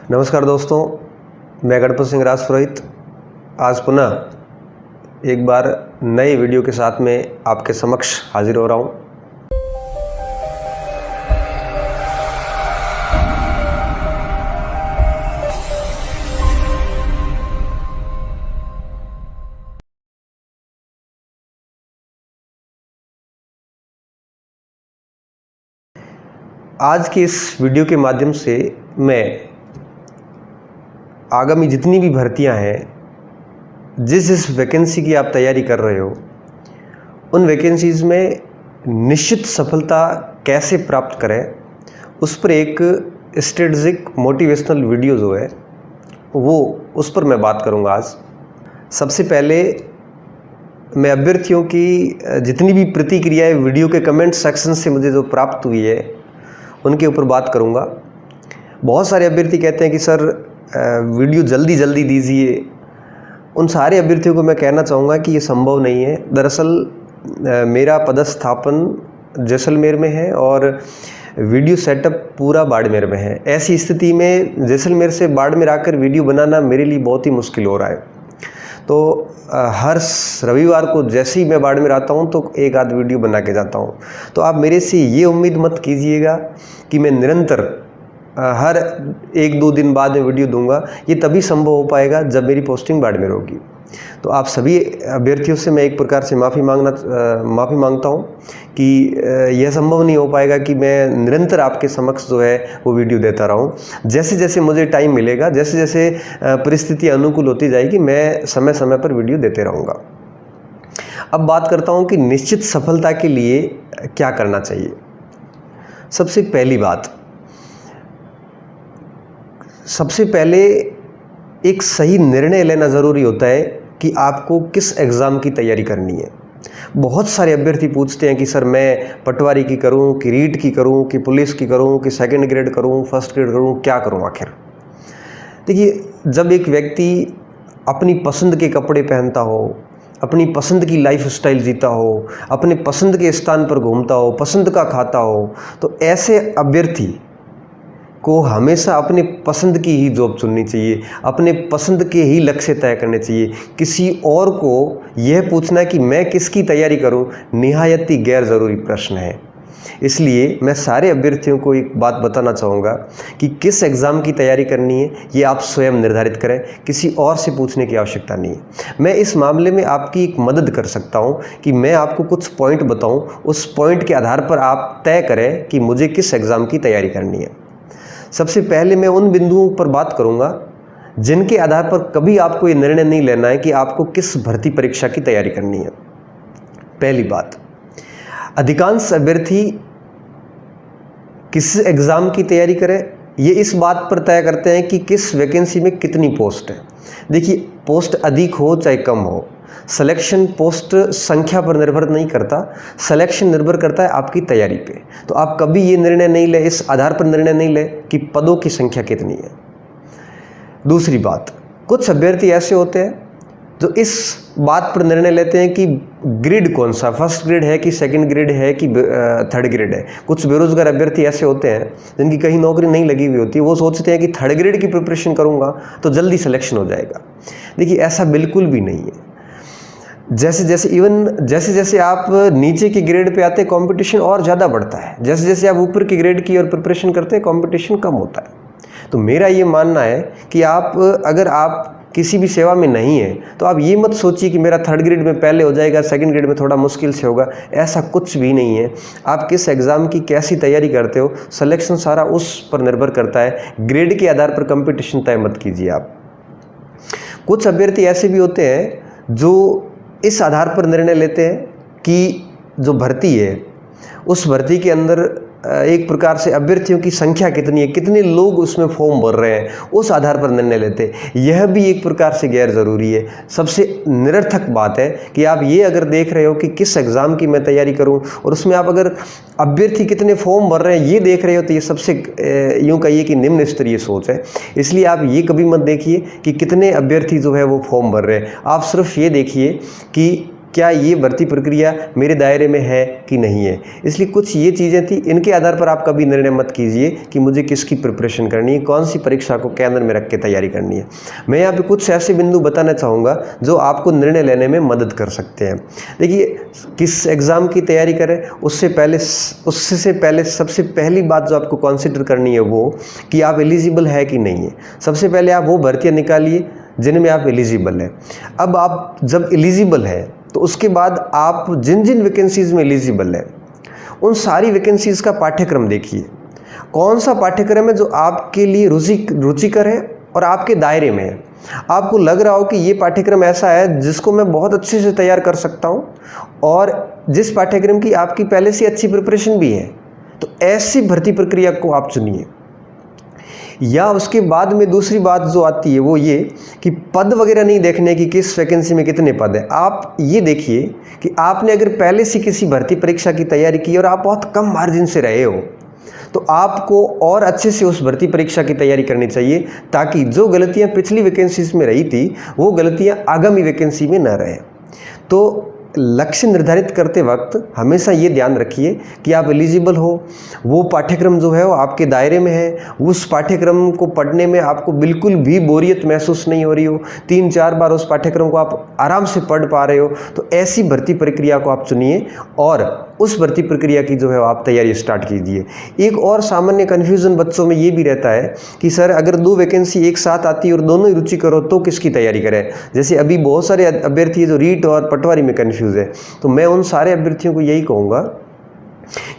नमस्कार दोस्तों, मैं गणपत सिंह राजपुरोहित आज पुनः एक बार नए वीडियो के साथ में आपके समक्ष हाजिर हो रहा हूँ। आज के इस वीडियो के माध्यम से मैं आगामी जितनी भी भर्तियां हैं, जिस वैकेंसी की आप तैयारी कर रहे हो, उन वैकेंसीज़ में निश्चित सफलता कैसे प्राप्त करें, उस पर एक स्ट्रेटजिक मोटिवेशनल वीडियो जो है वो उस पर मैं बात करूंगा आज। सबसे पहले मैं अभ्यर्थियों की जितनी भी प्रतिक्रियाएं वीडियो के कमेंट सेक्शन से मुझे जो प्राप्त हुई है उनके ऊपर बात करूंगा। बहुत सारे अभ्यर्थी कहते हैं कि सर वीडियो जल्दी दीजिए। उन सारे अभ्यर्थियों को मैं कहना चाहूँगा कि ये संभव नहीं है। दरअसल मेरा पदस्थापन जैसलमेर में है और वीडियो सेटअप पूरा बाड़मेर में है। ऐसी स्थिति में जैसलमेर से बाड़मेर आकर वीडियो बनाना मेरे लिए बहुत ही मुश्किल हो रहा है। तो हर रविवार को जैसे ही मैं बाड़मेर आता हूँ तो एक आध वीडियो बना के जाता हूँ। तो आप मेरे से ये उम्मीद मत कीजिएगा कि मैं निरंतर हर एक दो दिन बाद में वीडियो दूंगा। ये तभी संभव हो पाएगा जब मेरी पोस्टिंग बाड़मेर होगी। तो आप सभी अभ्यर्थियों से मैं एक प्रकार से माफ़ी मांगता हूँ कि यह संभव नहीं हो पाएगा कि मैं निरंतर आपके समक्ष जो है वो वीडियो देता रहूँ। जैसे जैसे मुझे टाइम मिलेगा, जैसे जैसे परिस्थिति अनुकूल होती जाएगी, मैं समय समय पर वीडियो देते रहूँगा। अब बात करता हूँ कि निश्चित सफलता के लिए क्या करना चाहिए। सबसे पहले एक सही निर्णय लेना ज़रूरी होता है कि आपको किस एग्ज़ाम की तैयारी करनी है। बहुत सारे अभ्यर्थी पूछते हैं कि सर मैं पटवारी की करूं, कि रीट की करूं, कि पुलिस की करूं, कि सेकंड ग्रेड करूं, फर्स्ट ग्रेड करूं, क्या करूं आखिर। देखिए, जब एक व्यक्ति अपनी पसंद के कपड़े पहनता हो, अपनी पसंद की लाइफ स्टाइल जीता हो, अपने पसंद के स्थान पर घूमता हो, पसंद का खाता हो, तो ऐसे अभ्यर्थी को हमेशा अपने पसंद की ही जॉब चुननी चाहिए, अपने पसंद के ही लक्ष्य तय करने चाहिए। किसी और को यह पूछना कि मैं किसकी तैयारी करूं, निहायत ही गैर ज़रूरी प्रश्न है। इसलिए मैं सारे अभ्यर्थियों को एक बात बताना चाहूँगा कि किस एग्ज़ाम की तैयारी करनी है ये आप स्वयं निर्धारित करें, किसी और से पूछने की आवश्यकता नहीं है। मैं इस मामले में आपकी एक मदद कर सकता हूँ कि मैं आपको कुछ पॉइंट बताऊँ, उस पॉइंट के आधार पर आप तय करें कि मुझे किस एग्ज़ाम की तैयारी करनी है। सबसे पहले मैं उन बिंदुओं पर बात करूंगा जिनके आधार पर कभी आपको ये निर्णय नहीं लेना है कि आपको किस भर्ती परीक्षा की तैयारी करनी है। पहली बात, अधिकांश अभ्यर्थी किस एग्ज़ाम की तैयारी करें ये इस बात पर तय करते हैं कि किस वैकेंसी में कितनी पोस्ट है। देखिए, पोस्ट अधिक हो चाहे कम हो, सिलेक्शन पोस्ट संख्या पर निर्भर नहीं करता, सिलेक्शन निर्भर करता है आपकी तैयारी पे। तो आप कभी ये निर्णय नहीं ले, इस आधार पर निर्णय नहीं ले कि पदों की संख्या कितनी है। दूसरी बात, कुछ अभ्यर्थी ऐसे होते हैं जो इस बात पर निर्णय लेते हैं कि ग्रेड कौन सा, फर्स्ट ग्रेड है कि सेकंड ग्रेड है कि थर्ड ग्रेड है। कुछ बेरोजगार अभ्यर्थी ऐसे होते हैं जिनकी कहीं नौकरी नहीं लगी हुई होती है, वो सोचते हैं कि थर्ड ग्रेड की प्रिपरेशन करूंगा तो जल्दी सिलेक्शन हो जाएगा। देखिए, ऐसा बिल्कुल भी नहीं है। जैसे जैसे आप नीचे के ग्रेड पे आते हैं, कंपटीशन और ज़्यादा बढ़ता है। जैसे जैसे आप ऊपर के ग्रेड की और प्रिपरेशन करते हैं, कंपटीशन कम होता है। तो मेरा ये मानना है कि अगर आप किसी भी सेवा में नहीं है तो आप ये मत सोचिए कि मेरा थर्ड ग्रेड में पहले हो जाएगा, सेकंड ग्रेड में थोड़ा मुश्किल से होगा। ऐसा कुछ भी नहीं है। आप किस एग्ज़ाम की कैसी तैयारी करते हो, सिलेक्शन सारा उस पर निर्भर करता है। ग्रेड के आधार पर कंपटीशन तय मत कीजिए आप। कुछ अभ्यर्थी ऐसे भी होते हैं जो इस आधार पर निर्णय लेते हैं कि जो भर्ती है उस भर्ती के अंदर एक प्रकार से अभ्यर्थियों की संख्या कितनी है, कितने लोग उसमें फॉर्म भर रहे हैं, उस आधार पर निर्णय लेते हैं। यह भी एक प्रकार से गैर ज़रूरी है। सबसे निरर्थक बात है कि आप ये अगर देख रहे हो कि किस एग्ज़ाम की मैं तैयारी करूं और उसमें आप अगर अभ्यर्थी कितने फॉर्म भर रहे हैं ये देख रहे हो, तो ये सबसे यूँ कहिए कि निम्न स्तरीय सोच है। इसलिए आप ये कभी मत देखिए कि कितने अभ्यर्थी जो है वो फॉर्म भर रहे हैं। आप सिर्फ ये देखिए कि क्या ये भर्ती प्रक्रिया मेरे दायरे में है कि नहीं है। इसलिए कुछ ये चीज़ें थी, इनके आधार पर आप कभी निर्णय मत कीजिए कि मुझे किसकी प्रिपरेशन करनी है, कौन सी परीक्षा को केंद्र में रख के तैयारी करनी है। मैं यहाँ पे कुछ ऐसे बिंदु बताना चाहूँगा जो आपको निर्णय लेने में मदद कर सकते हैं। देखिए, किस एग्ज़ाम की तैयारी करें उससे पहले सबसे पहली बात जो आपको कंसिडर करनी है वो कि आप एलिजिबल है कि नहीं है। सबसे पहले आप वो भर्तियाँ निकालिए जिनमें आप एलिजिबल हैं। अब आप जब एलिजिबल है तो उसके बाद आप जिन जिन वैकेंसीज़ में एलिजिबल है उन सारी वैकेंसीज़ का पाठ्यक्रम देखिए। कौन सा पाठ्यक्रम है जो आपके लिए रुचिकर है और आपके दायरे में है। आपको लग रहा हो कि ये पाठ्यक्रम ऐसा है जिसको मैं बहुत अच्छे से तैयार कर सकता हूँ और जिस पाठ्यक्रम की आपकी पहले से अच्छी प्रिपरेशन भी है, तो ऐसी भर्ती प्रक्रिया को आप चुनिए। या उसके बाद में दूसरी बात जो आती है वो ये कि पद वगैरह नहीं देखने की किस वैकेंसी में कितने पद हैं। आप ये देखिए कि आपने अगर पहले से किसी भर्ती परीक्षा की तैयारी की और आप बहुत कम मार्जिन से रहे हो तो आपको और अच्छे से उस भर्ती परीक्षा की तैयारी करनी चाहिए, ताकि जो गलतियां पिछली वैकेंसीज में रही थी वो गलतियां आगामी वैकेंसी में न रहें। तो लक्ष्य निर्धारित करते वक्त हमेशा ये ध्यान रखिए कि आप एलिजिबल हो, वो पाठ्यक्रम जो है वो आपके दायरे में है, उस पाठ्यक्रम को पढ़ने में आपको बिल्कुल भी बोरियत महसूस नहीं हो रही हो, 3-4 बार उस पाठ्यक्रम को आप आराम से पढ़ पा रहे हो, तो ऐसी भर्ती प्रक्रिया को आप चुनिए और उस भर्ती प्रक्रिया की जो है आप तैयारी स्टार्ट कीजिए। एक और सामान्य कन्फ्यूज़न बच्चों में ये भी रहता है कि सर अगर 2 वैकेंसी एक साथ आती है और दोनों ही रुचि करो तो किसकी तैयारी करें। जैसे अभी बहुत सारे अभ्यर्थी है जो रीट और पटवारी में कन्फ्यूज़ है, तो मैं उन सारे अभ्यर्थियों को यही कहूँगा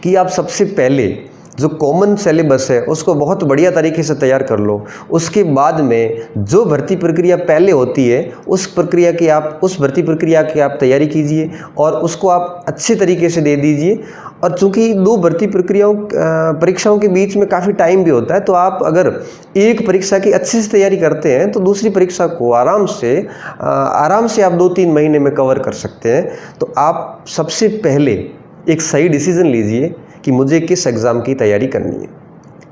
कि आप सबसे पहले जो कॉमन सिलेबस है उसको बहुत बढ़िया तरीके से तैयार कर लो। उसके बाद में जो भर्ती प्रक्रिया पहले होती है उस भर्ती प्रक्रिया की आप तैयारी कीजिए और उसको आप अच्छे तरीके से दे दीजिए। और चूंकि 2 भर्ती परीक्षाओं के बीच में काफ़ी टाइम भी होता है, तो आप अगर एक परीक्षा की अच्छे से तैयारी करते हैं तो दूसरी परीक्षा को आराम से आप 2-3 महीने में कवर कर सकते हैं। तो आप सबसे पहले एक सही डिसीज़न लीजिए कि मुझे किस एग्ज़ाम की तैयारी करनी है।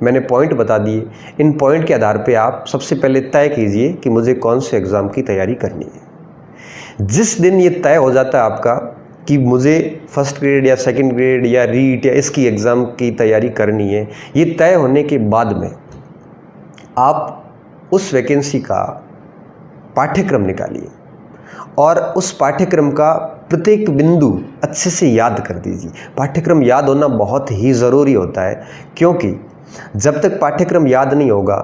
मैंने पॉइंट बता दिए, इन पॉइंट के आधार पे आप सबसे पहले तय कीजिए कि मुझे कौन से एग्ज़ाम की तैयारी करनी है। जिस दिन ये तय हो जाता है आपका कि मुझे फर्स्ट ग्रेड या सेकंड ग्रेड या रीट या इसकी एग्ज़ाम की तैयारी करनी है, ये तय होने के बाद में आप उस वैकेंसी का पाठ्यक्रम निकालिए और उस पाठ्यक्रम का प्रत्येक बिंदु अच्छे से याद कर दीजिए। पाठ्यक्रम याद होना बहुत ही ज़रूरी होता है, क्योंकि जब तक पाठ्यक्रम याद नहीं होगा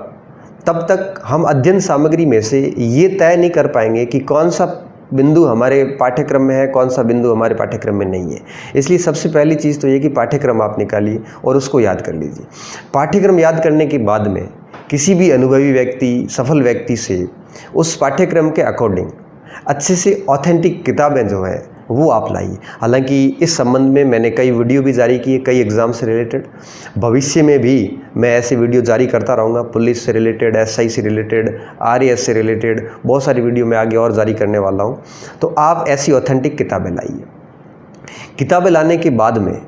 तब तक हम अध्ययन सामग्री में से ये तय नहीं कर पाएंगे कि कौन सा बिंदु हमारे पाठ्यक्रम में है, कौन सा बिंदु हमारे पाठ्यक्रम में नहीं है। इसलिए सबसे पहली चीज़ तो ये कि पाठ्यक्रम आप निकालिए और उसको याद कर लीजिए। पाठ्यक्रम याद करने के बाद में किसी भी अनुभवी व्यक्ति, सफल व्यक्ति से उस पाठ्यक्रम के अकॉर्डिंग अच्छे से ऑथेंटिक किताबें जो हैं वो आप लाइए। हालांकि इस संबंध में मैंने कई वीडियो भी जारी किए, कई एग्ज़ाम से रिलेटेड। भविष्य में भी मैं ऐसे वीडियो जारी करता रहूँगा, पुलिस से रिलेटेड, एसआई से रिलेटेड, आरएएस से रिलेटेड बहुत सारी वीडियो मैं आगे और जारी करने वाला हूँ। तो आप ऐसी ऑथेंटिक किताबें लाइए। किताबें लाने के बाद में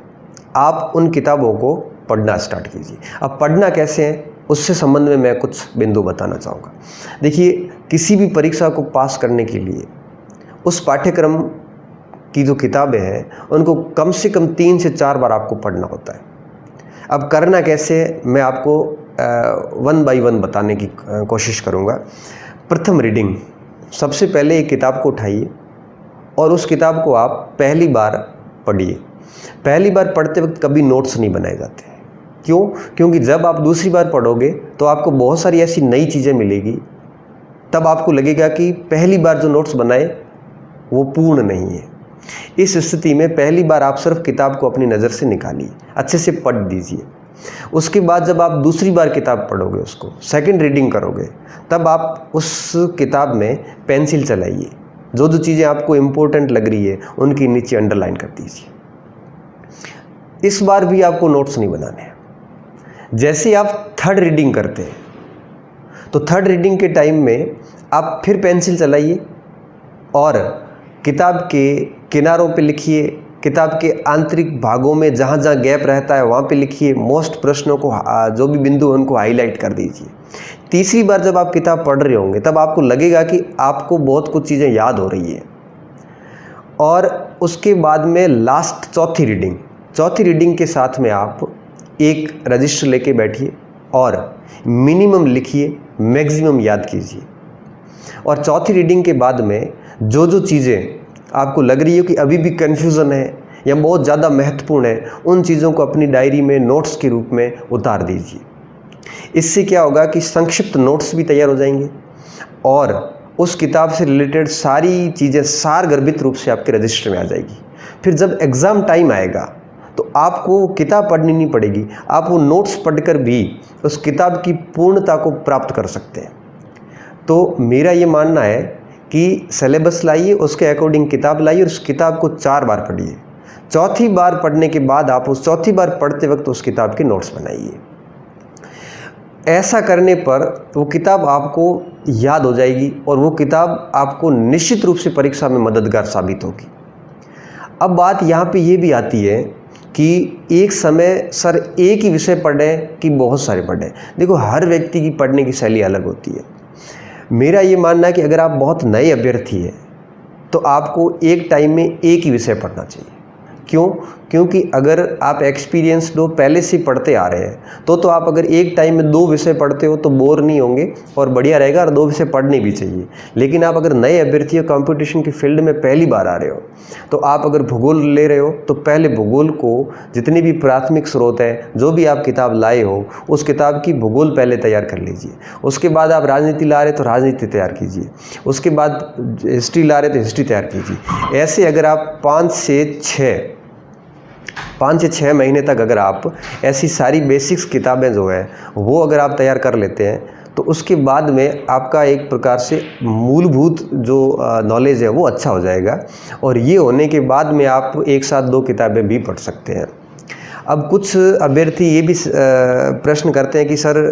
आप उन किताबों को पढ़ना स्टार्ट कीजिए। अब पढ़ना कैसे है उससे संबंध में मैं कुछ बिंदु बताना चाहूँगा। देखिए, किसी भी परीक्षा को पास करने के लिए उस पाठ्यक्रम की जो किताबें हैं उनको कम से कम 3 से 4 बार आपको पढ़ना होता है। अब करना कैसे है मैं आपको 1 बाय 1 बताने की कोशिश करूँगा। प्रथम रीडिंग, सबसे पहले एक किताब को उठाइए और उस किताब को आप पहली बार पढ़िए। पहली बार पढ़ते वक्त कभी नोट्स नहीं बनाए जाते। क्यों? क्योंकि जब आप दूसरी बार पढ़ोगे तो आपको बहुत सारी ऐसी नई चीज़ें मिलेगी, तब आपको लगेगा कि पहली बार जो नोट्स बनाए वो पूर्ण नहीं है। इस स्थिति में पहली बार आप सिर्फ किताब को अपनी नज़र से निकालिए, अच्छे से पढ़ दीजिए। उसके बाद जब आप दूसरी बार किताब पढ़ोगे, उसको सेकंड रीडिंग करोगे, तब आप उस किताब में पेंसिल चलाइए। जो जो चीज़ें आपको इम्पोर्टेंट लग रही है उनकी नीचे अंडरलाइन कर दीजिए। इस बार भी आपको नोट्स नहीं बनाने हैं। जैसे आप थर्ड रीडिंग करते हैं तो थर्ड रीडिंग के टाइम में आप फिर पेंसिल चलाइए और किताब के किनारों पे लिखिए, किताब के आंतरिक भागों में जहाँ जहाँ गैप रहता है वहाँ पे लिखिए। मोस्ट प्रश्नों को, जो भी बिंदु है उनको हाईलाइट कर दीजिए। तीसरी बार जब आप किताब पढ़ रहे होंगे तब आपको लगेगा कि आपको बहुत कुछ चीज़ें याद हो रही है और उसके बाद में लास्ट चौथी रीडिंग के साथ में आप एक रजिस्टर लेके बैठिए और मिनिमम लिखिए, मैक्सिमम याद कीजिए। और चौथी रीडिंग के बाद में जो चीज़ें आपको लग रही हो कि अभी भी कन्फ्यूज़न है या बहुत ज़्यादा महत्वपूर्ण है, उन चीज़ों को अपनी डायरी में नोट्स के रूप में उतार दीजिए। इससे क्या होगा कि संक्षिप्त नोट्स भी तैयार हो जाएंगे और उस किताब से रिलेटेड सारी चीज़ें सारगर्भित रूप से आपके रजिस्टर में आ जाएगी। फिर जब एग्ज़ाम टाइम आएगा तो आपको वो किताब पढ़नी नहीं पड़ेगी, आप वो नोट्स पढ़कर भी उस किताब की पूर्णता को प्राप्त कर सकते हैं। तो मेरा ये मानना है कि सिलेबस लाइए, उसके अकॉर्डिंग किताब लाइए और उस किताब को 4 बार पढ़िए। चौथी बार पढ़ने के बाद आप उस चौथी बार पढ़ते वक्त उस किताब के नोट्स बनाइए। ऐसा करने पर वो किताब आपको याद हो जाएगी और वो किताब आपको निश्चित रूप से परीक्षा में मददगार साबित होगी। अब बात यहाँ पे ये भी आती है कि एक समय सर एक ही विषय पढ़ें कि बहुत सारे पढ़ें। देखो, हर व्यक्ति की पढ़ने की शैली अलग होती है। मेरा ये मानना है कि अगर आप बहुत नए अभ्यर्थी हैं तो आपको एक टाइम में एक ही विषय पढ़ना चाहिए। क्यों? क्योंकि अगर आप एक्सपीरियंस्ड हो, पहले से पढ़ते आ रहे हैं, तो आप अगर एक टाइम में 2 विषय पढ़ते हो तो बोर नहीं होंगे और बढ़िया रहेगा, और 2 विषय पढ़ने भी चाहिए। लेकिन आप अगर नए अभ्यर्थी हो, कंपटीशन की फील्ड में पहली बार आ रहे हो, तो आप अगर भूगोल ले रहे हो तो पहले भूगोल को जितने भी प्राथमिक स्रोत हैं, जो भी आप किताब लाए हो, उस किताब की भूगोल पहले तैयार कर लीजिए। उसके बाद आप राजनीति ला रहे तो राजनीति तैयार कीजिए, उसके बाद हिस्ट्री ला रहे तो हिस्ट्री तैयार कीजिए। ऐसे अगर आप 5 से 6 महीने तक अगर आप ऐसी सारी बेसिक्स किताबें जो है वो अगर आप तैयार कर लेते हैं तो उसके बाद में आपका एक प्रकार से मूलभूत जो नॉलेज है वो अच्छा हो जाएगा। और ये होने के बाद में आप एक साथ 2 किताबें भी पढ़ सकते हैं। अब कुछ अभ्यर्थी ये भी प्रश्न करते हैं कि सर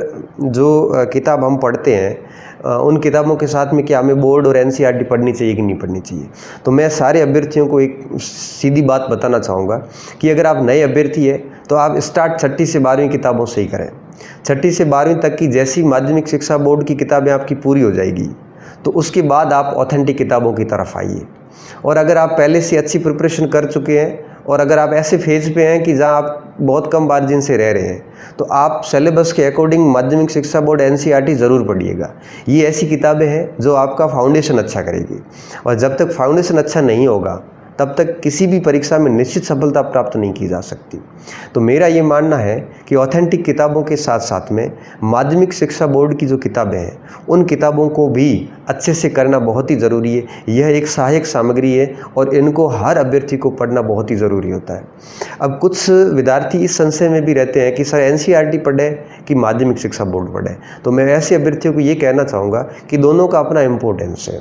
जो किताब हम पढ़ते हैं उन किताबों के साथ में क्या हमें बोर्ड और एनसीईआरटी पढ़नी चाहिए कि नहीं पढ़नी चाहिए। तो मैं सारे अभ्यर्थियों को एक सीधी बात बताना चाहूँगा कि अगर आप नए अभ्यर्थी हैं तो आप स्टार्ट 6ठी से 12वीं किताबों से ही करें। 6ठी से 12वीं तक की जैसी माध्यमिक शिक्षा बोर्ड की किताबें आपकी पूरी हो जाएगी तो उसके बाद आप ऑथेंटिक किताबों की तरफ आइए। और अगर आप पहले से अच्छी प्रिपरेशन कर चुके हैं और अगर आप ऐसे फेज पे हैं कि जहां आप बहुत कम मार्जिन से रह रहे हैं तो आप सिलेबस के अकॉर्डिंग माध्यमिक शिक्षा बोर्ड एनसीईआरटी ज़रूर पढ़िएगा। ये ऐसी किताबें हैं जो आपका फाउंडेशन अच्छा करेगी, और जब तक फाउंडेशन अच्छा नहीं होगा तब तक किसी भी परीक्षा में निश्चित सफलता प्राप्त नहीं की जा सकती। तो मेरा ये मानना है कि ऑथेंटिक किताबों के साथ साथ में माध्यमिक शिक्षा बोर्ड की जो किताबें हैं उन किताबों को भी अच्छे से करना बहुत ही ज़रूरी है। यह एक सहायक सामग्री है और इनको हर अभ्यर्थी को पढ़ना बहुत ही ज़रूरी होता है। अब कुछ विद्यार्थी इस संशय में भी रहते हैं कि सर एनसीईआरटी पढ़े कि माध्यमिक शिक्षा बोर्ड पढ़े। तो मैं ऐसे अभ्यर्थियों को ये कहना चाहूँगा कि दोनों का अपना इम्पोर्टेंस है।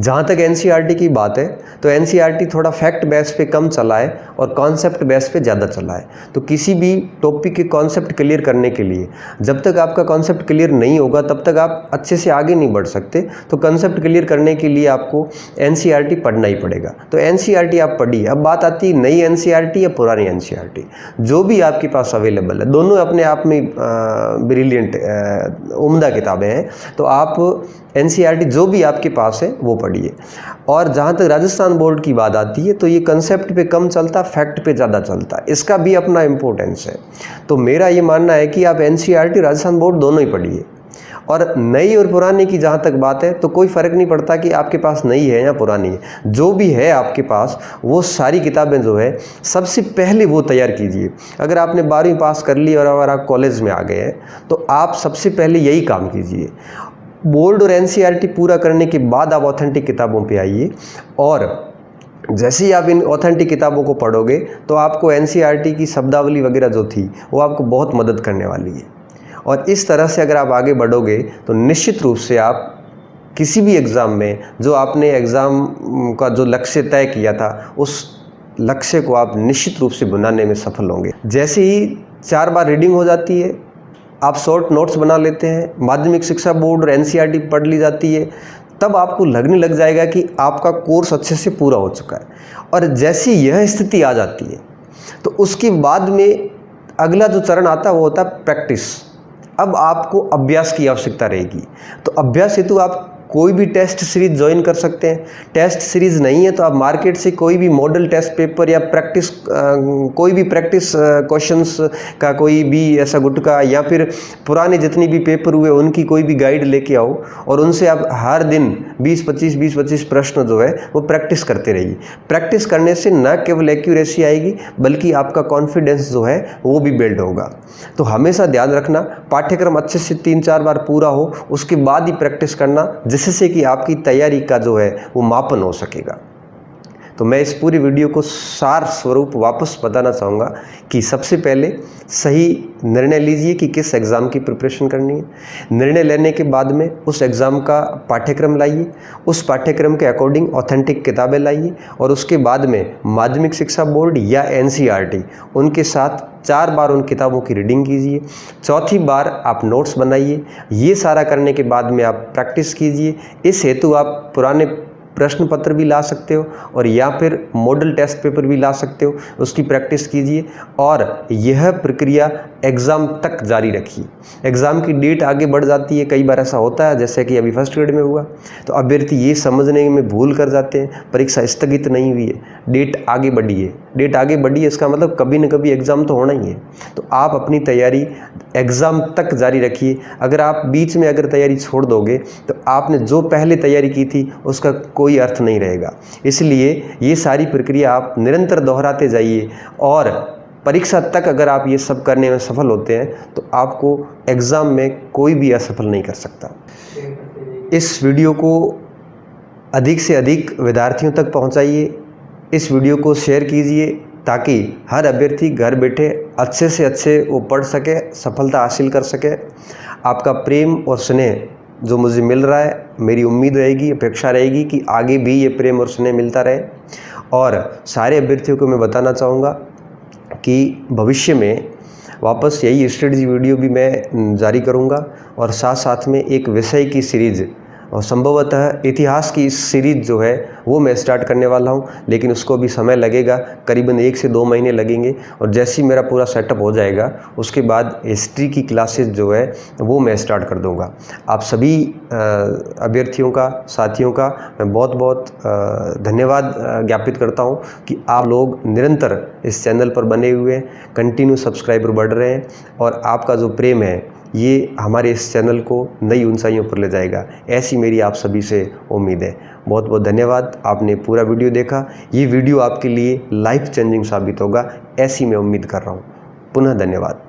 जहाँ तक एनसीईआरटी की बात है तो एनसीईआरटी थोड़ा फैक्ट बेस पे कम चला है और कॉन्सेप्ट बेस पे ज़्यादा चला है। तो किसी भी टॉपिक के कॉन्सेप्ट क्लियर करने के लिए जब तक आपका कॉन्सेप्ट क्लियर नहीं होगा तब तक आप अच्छे से आगे नहीं बढ़ सकते। तो कॉन्सेप्ट क्लियर करने के लिए आपको एनसीईआरटी पढ़ना ही पड़ेगा। तो एनसीईआरटी आप पढ़िए। अब बात आती है नई एनसीईआरटी या पुरानी एनसीईआरटी, जो भी आपके पास अवेलेबल है, दोनों अपने आप में ब्रिलियंट उम्दा किताबें हैं। तो आप एनसीईआरटी जो भी आपके पास है वो पढ़िए। और जहाँ तक राजस्थान बोर्ड की बात आती है तो ये कंसेप्ट पे कम चलता, फैक्ट पे ज़्यादा चलता, इसका भी अपना इम्पोर्टेंस है। तो मेरा ये मानना है कि आप एनसीईआरटी राजस्थान बोर्ड दोनों ही पढ़िए। और नई और पुरानी की जहाँ तक बात है तो कोई फ़र्क नहीं पड़ता कि आपके पास नई है या पुरानी है, जो भी है आपके पास वो सारी किताबें जो है सबसे पहले वो तैयार कीजिए। अगर आपने 12वीं पास कर ली और अगर आप कॉलेज में आ गए हैं तो आप सबसे पहले यही काम कीजिए। बोर्ड और एनसीईआरटी पूरा करने के बाद आप ऑथेंटिक किताबों पे आइए, और जैसे ही आप इन ऑथेंटिक किताबों को पढ़ोगे तो आपको एनसीईआरटी की शब्दावली वगैरह जो थी वो आपको बहुत मदद करने वाली है। और इस तरह से अगर आप आगे बढ़ोगे तो निश्चित रूप से आप किसी भी एग्ज़ाम में जो आपने एग्ज़ाम का जो लक्ष्य तय किया था उस लक्ष्य को आप निश्चित रूप से बनाने में सफल होंगे। जैसे ही 4 बार रीडिंग हो जाती है, आप शॉर्ट नोट्स बना लेते हैं, माध्यमिक शिक्षा बोर्ड और एनसीईआरटी पढ़ ली जाती है, तब आपको लगने लग जाएगा कि आपका कोर्स अच्छे से पूरा हो चुका है। और जैसी यह स्थिति आ जाती है तो उसके बाद में अगला जो चरण आता है वो होता है प्रैक्टिस। अब आपको अभ्यास की आवश्यकता रहेगी। तो अभ्यास हेतु आप कोई भी टेस्ट सीरीज़ ज्वाइन कर सकते हैं। टेस्ट सीरीज़ नहीं है तो आप मार्केट से कोई भी मॉडल टेस्ट पेपर या कोई भी प्रैक्टिस क्वेश्चंस का कोई भी ऐसा गुटका या फिर पुराने जितनी भी पेपर हुए उनकी कोई भी गाइड लेके आओ और उनसे आप हर दिन 20-25 प्रश्न जो है वो प्रैक्टिस करते रहिए। प्रैक्टिस करने से न केवल एक्यूरेसी आएगी बल्कि आपका कॉन्फिडेंस जो है वो भी बिल्ड होगा। तो हमेशा ध्यान रखना, पाठ्यक्रम अच्छे से 3-4 बार पूरा हो उसके बाद ही प्रैक्टिस करना, जिससे कि आपकी तैयारी का जो है वो मापन हो सकेगा। तो मैं इस पूरी वीडियो को सार स्वरूप वापस बताना चाहूँगा कि सबसे पहले सही निर्णय लीजिए कि किस एग्ज़ाम की प्रिपरेशन करनी है। निर्णय लेने के बाद में उस एग्ज़ाम का पाठ्यक्रम लाइए, उस पाठ्यक्रम के अकॉर्डिंग ऑथेंटिक किताबें लाइए और उसके बाद में माध्यमिक शिक्षा बोर्ड या NCERT उनके साथ 4 बार उन किताबों की रीडिंग कीजिए। चौथी बार आप नोट्स बनाइए। ये सारा करने के बाद में आप प्रैक्टिस कीजिए। इस हेतु आप पुराने प्रश्न पत्र भी ला सकते हो और या फिर मॉडल टेस्ट पेपर भी ला सकते हो, उसकी प्रैक्टिस कीजिए और यह प्रक्रिया एग्ज़ाम तक जारी रखिए। एग्ज़ाम की डेट आगे बढ़ जाती है, कई बार ऐसा होता है जैसे कि अभी फर्स्ट ग्रेड में हुआ, तो अभ्यर्थी ये समझने में भूल कर जाते हैं परीक्षा स्थगित नहीं हुई है, डेट आगे बढ़ी है। डेट आगे बढ़ी है इसका मतलब कभी न कभी एग्ज़ाम तो होना ही है। तो आप अपनी तैयारी एग्ज़ाम तक जारी रखिए। अगर आप बीच में अगर तैयारी छोड़ दोगे तो आपने जो पहले तैयारी की थी उसका कोई अर्थ नहीं रहेगा। इसलिए ये सारी प्रक्रिया आप निरंतर दोहराते जाइए और परीक्षा तक अगर आप ये सब करने में सफल होते हैं तो आपको एग्ज़ाम में कोई भी असफल नहीं कर सकता। इस वीडियो को अधिक से अधिक विद्यार्थियों तक पहुंचाइए, इस वीडियो को शेयर कीजिए ताकि हर अभ्यर्थी घर बैठे अच्छे से अच्छे वो पढ़ सके, सफलता हासिल कर सके। आपका प्रेम और स्नेह जो मुझे मिल रहा है, मेरी उम्मीद रहेगी, अपेक्षा रहेगी कि आगे भी ये प्रेम और स्नेह मिलता रहे। और सारे अभ्यर्थियों को मैं बताना चाहूँगा कि भविष्य में वापस यही स्ट्रेटजी वीडियो भी मैं जारी करूँगा और साथ साथ में एक विषय की सीरीज़ और संभवतः इतिहास की इस सीरीज़ जो है वो मैं स्टार्ट करने वाला हूँ, लेकिन उसको भी समय लगेगा, करीबन 1 से 2 महीने लगेंगे। और जैसे ही मेरा पूरा सेटअप हो जाएगा उसके बाद हिस्ट्री की क्लासेस जो है वो मैं स्टार्ट कर दूँगा। आप सभी अभ्यर्थियों का, साथियों का मैं बहुत बहुत धन्यवाद ज्ञापित करता हूँ कि आप लोग निरंतर इस चैनल पर बने हुए हैं, कंटिन्यू सब्सक्राइबर बढ़ रहे हैं और आपका जो प्रेम है ये हमारे इस चैनल को नई ऊंचाइयों पर ले जाएगा, ऐसी मेरी आप सभी से उम्मीद है। बहुत बहुत धन्यवाद, आपने पूरा वीडियो देखा। ये वीडियो आपके लिए लाइफ चेंजिंग साबित होगा, ऐसी मैं उम्मीद कर रहा हूँ। पुनः धन्यवाद।